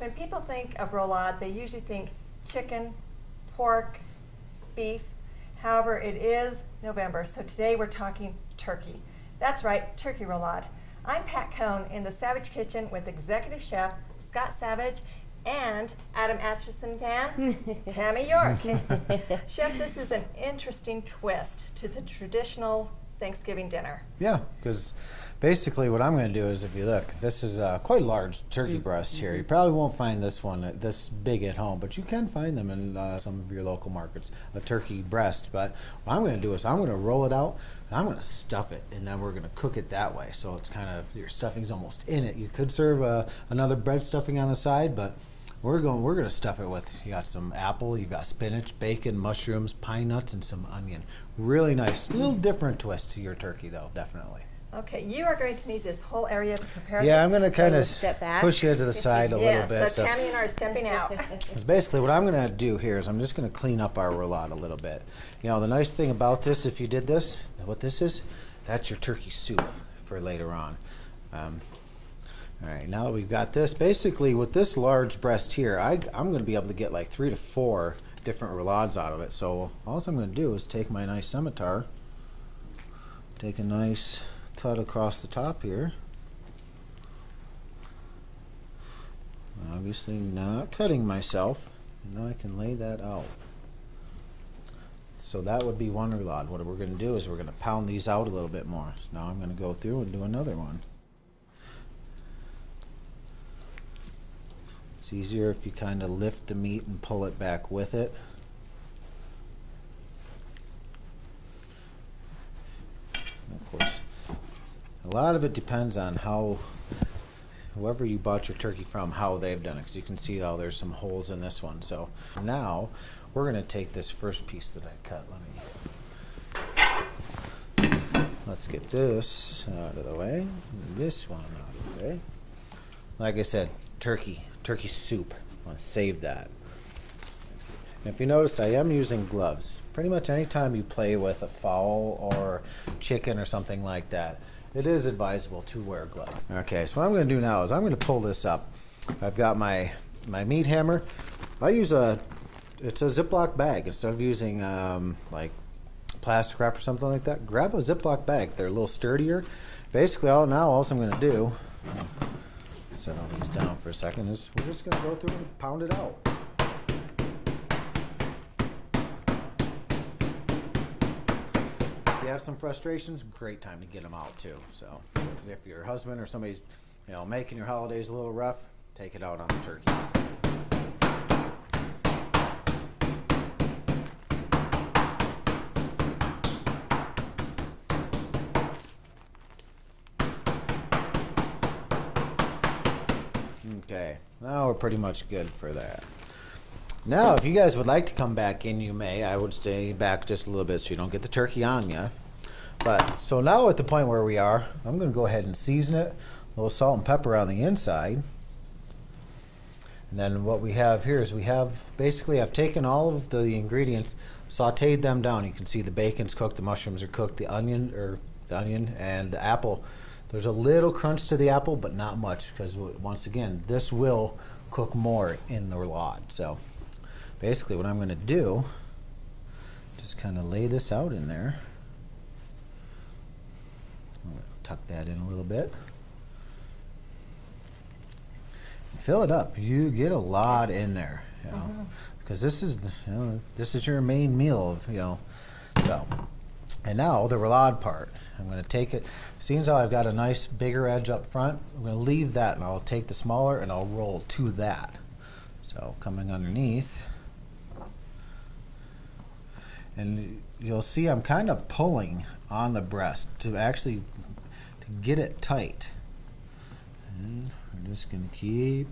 When people think of roulade, they usually think chicken, pork, beef. However, it is November, so today we're talking turkey. That's right, turkey roulade. I'm Pat Cohn in the Savage Kitchen with Executive Chef Scott Savage and Adam Atchison fan, Tammy York. Chef, this is an interesting twist to the traditional Thanksgiving dinner. Yeah, because basically what I'm going to do is, if you look, this is quite a large turkey breast here. You probably won't find this one this big at home, but you can find them in some of your local markets, a turkey breast. But what I'm going to do is I'm going to roll it out, and I'm going to stuff it, and then we're going to cook it that way. So it's kind of, your stuffing's almost in it. You could serve another bread stuffing on the side, but we're going to stuff it with, you got some apple, you got spinach, bacon, mushrooms, pine nuts, and some onion. Really nice, a little different twist to your turkey though, definitely. Okay, you are going to need this whole area to prepare. Yeah, I'm going to kind of back. push you to the side a little bit. So Tammy and I are stepping out. Basically what I'm going to do here is I'm just going to clean up our roulade a little bit. You know, the nice thing about this, if you did this, what this is, that's your turkey soup for later on. All right, now that we've got this, basically with this large breast here, I'm going to be able to get like 3 to 4 different roulades out of it. So all I'm going to do is take my nice scimitar, take a nice cut across the top here. Obviously not cutting myself. Now I can lay that out. So that would be one roulade. What we're going to do is we're going to pound these out a little bit more. So now I'm going to go through and do another one. It's easier if you kind of lift the meat and pull it back with it. And of course, a lot of it depends on how, whoever you bought your turkey from, how they've done it. Because you can see how there's some holes in this one. So now we're going to take this first piece that I cut. Let's get this out of the way, and this one out of the way. Like I said, turkey soup. I want to save that. And if you noticed, I am using gloves. Pretty much anytime you play with a fowl or chicken or something like that, it is advisable to wear gloves. Okay, so what I'm going to do now is I'm going to pull this up. I've got my meat hammer. I use it's a Ziploc bag. Instead of using like plastic wrap or something like that, grab a Ziploc bag. They're a little sturdier. Basically, all I'm going to do, set all these down for a second, is we're just going to go through and pound it out. If you have some frustrations, great time to get them out too. So if your husband or somebody's making your holidays a little rough, take it out on the turkey. Okay, now we're pretty much good for that. Now, if you guys would like to come back in, you may. I would stay back just a little bit so you don't get the turkey on you. But, so now at the point where we are, I'm going to go ahead and season it. A little salt and pepper on the inside. And then what we have here is basically I've taken all of the ingredients, sauteed them down. You can see the bacon's cooked, the mushrooms are cooked, the onion and the apple. There's a little crunch to the apple, but not much, because once again, this will cook more in the roulade. So basically what I'm going to do, just kind of lay this out in there. I'm going to tuck that in a little bit. Fill it up. You get a lot in there, because this is your main meal, so. And now the roulade part. I'm going to take it, seeing as how I've got a nice bigger edge up front, I'm going to leave that and I'll take the smaller and I'll roll to that. So coming underneath, and you'll see I'm kind of pulling on the breast to get it tight. And we're just going to keep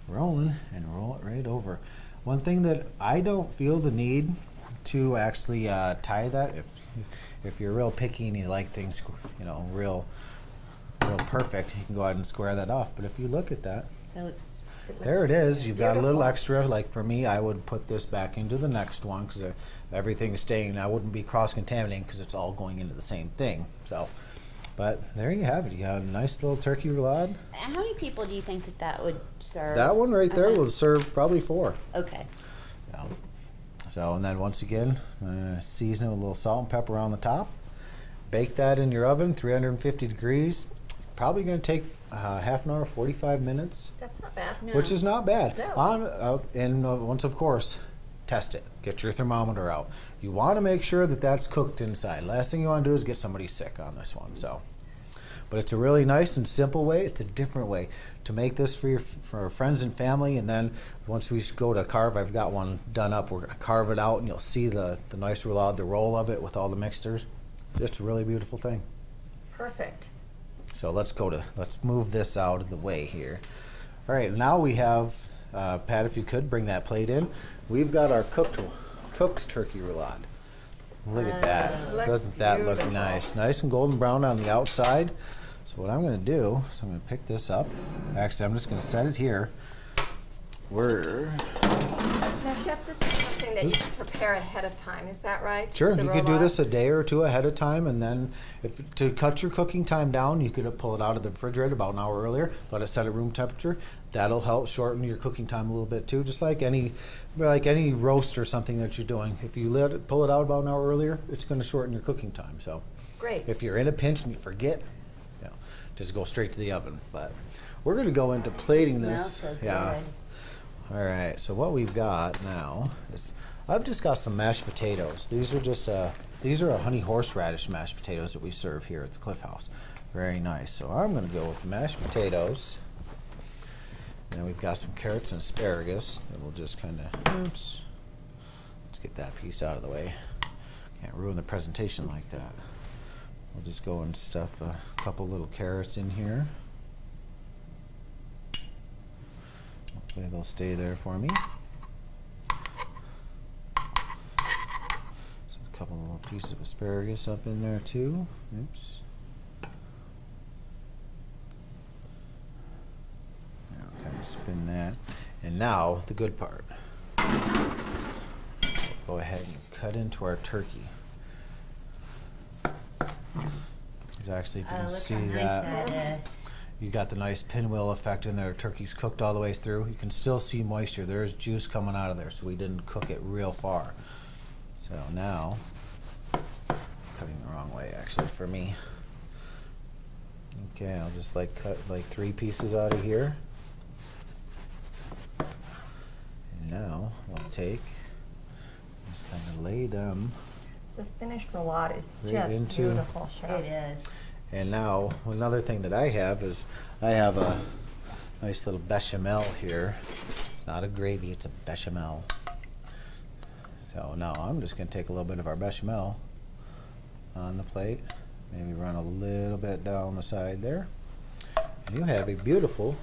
rolling and roll it right over. One thing that I don't feel the need to actually tie that, if you're real picky and you like things, real perfect, you can go ahead and square that off. But if you look at that, there it is. You've got a little extra. Like for me, I would put this back into the next one because everything's staying. I wouldn't be cross-contaminating because it's all going into the same thing. So But there you have it. You got a nice little turkey roulade. How many people do you think that would serve? That one right there Uh-huh. will serve probably 4. Okay. Yeah. So, and then once again, season it with a little salt and pepper on the top. Bake that in your oven, 350 degrees. Probably going to take half an hour, 45 minutes, That's not bad. No. which is not bad. No. And once, of course, test it. Get your thermometer out. You want to make sure that that's cooked inside. Last thing you want to do is get somebody sick on this one. So, but it's a really nice and simple way. It's a different way to make this for friends and family. And then once we go to carve, I've got one done up. We're going to carve it out, and you'll see the nice roulade, the roll of it with all the mixtures. Just a really beautiful thing. Perfect. So let's move this out of the way here. All right, now we have, Pat, if you could bring that plate in. We've got our cooked turkey roulade. Look at that. Looks Doesn't that look beautiful. nice? Nice and golden brown on the outside. So what I'm going to do is I'm going to pick this up. Actually, I'm just going to set it here. Now, Chef, this is something that you can prepare ahead of time. Is that right? Sure, The you could do roulade? this a day or two ahead of time, and then to cut your cooking time down, you could pull it out of the refrigerator about an hour earlier, let it set at room temperature. That'll help shorten your cooking time a little bit too, just like any roast or something that you're doing. If you pull it out about an hour earlier, it's going to shorten your cooking time. So, Great. if you're in a pinch and you forget, just go straight to the oven. But we're going to go into plating this. Smells so Yeah. good. All right, so what we've got now is I've just got some mashed potatoes. These are a honey horseradish mashed potatoes that we serve here at the Cliff House. Very nice. So I'm going to go with the mashed potatoes. And then we've got some carrots and asparagus that we'll just kind of, let's get that piece out of the way. Can't ruin the presentation like that. We'll just go and stuff a couple little carrots in here. Hopefully they'll stay there for me. So a couple little pieces of asparagus up in there too. Oops. Now kind of spin that. And now the good part. We'll go ahead and cut into our turkey. It's actually, if you can look see how nice that. that is. You got the nice pinwheel effect in there. Turkey's cooked all the way through. You can still see moisture. There's juice coming out of there, so we didn't cook it real far. So now, cutting the wrong way actually for me. Okay, I'll just cut 3 pieces out of here. And now we'll just kind of lay them. The finished roulade is Right just into- beautiful, Chef. It is. And now, another thing that I have is I have a nice little bechamel here. It's not a gravy, it's a bechamel. So now I'm just going to take a little bit of our bechamel on the plate. Maybe run a little bit down the side there. And you have a beautiful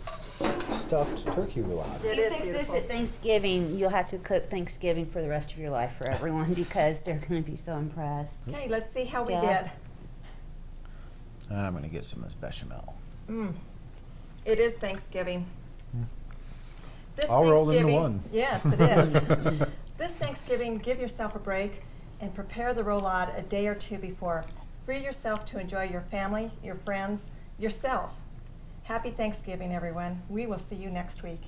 stuffed turkey roulade. It If you is fix beautiful. this at Thanksgiving, you'll have to cook Thanksgiving for the rest of your life for everyone because they're going to be so impressed. Okay, let's see how we Yeah. did. I'm going to get some of this bechamel. It is Thanksgiving. This All rolled into Thanksgiving- one. Yes, it is. This Thanksgiving, give yourself a break and prepare the roulade a day or two before. Free yourself to enjoy your family, your friends, yourself. Happy Thanksgiving, everyone. We will see you next week.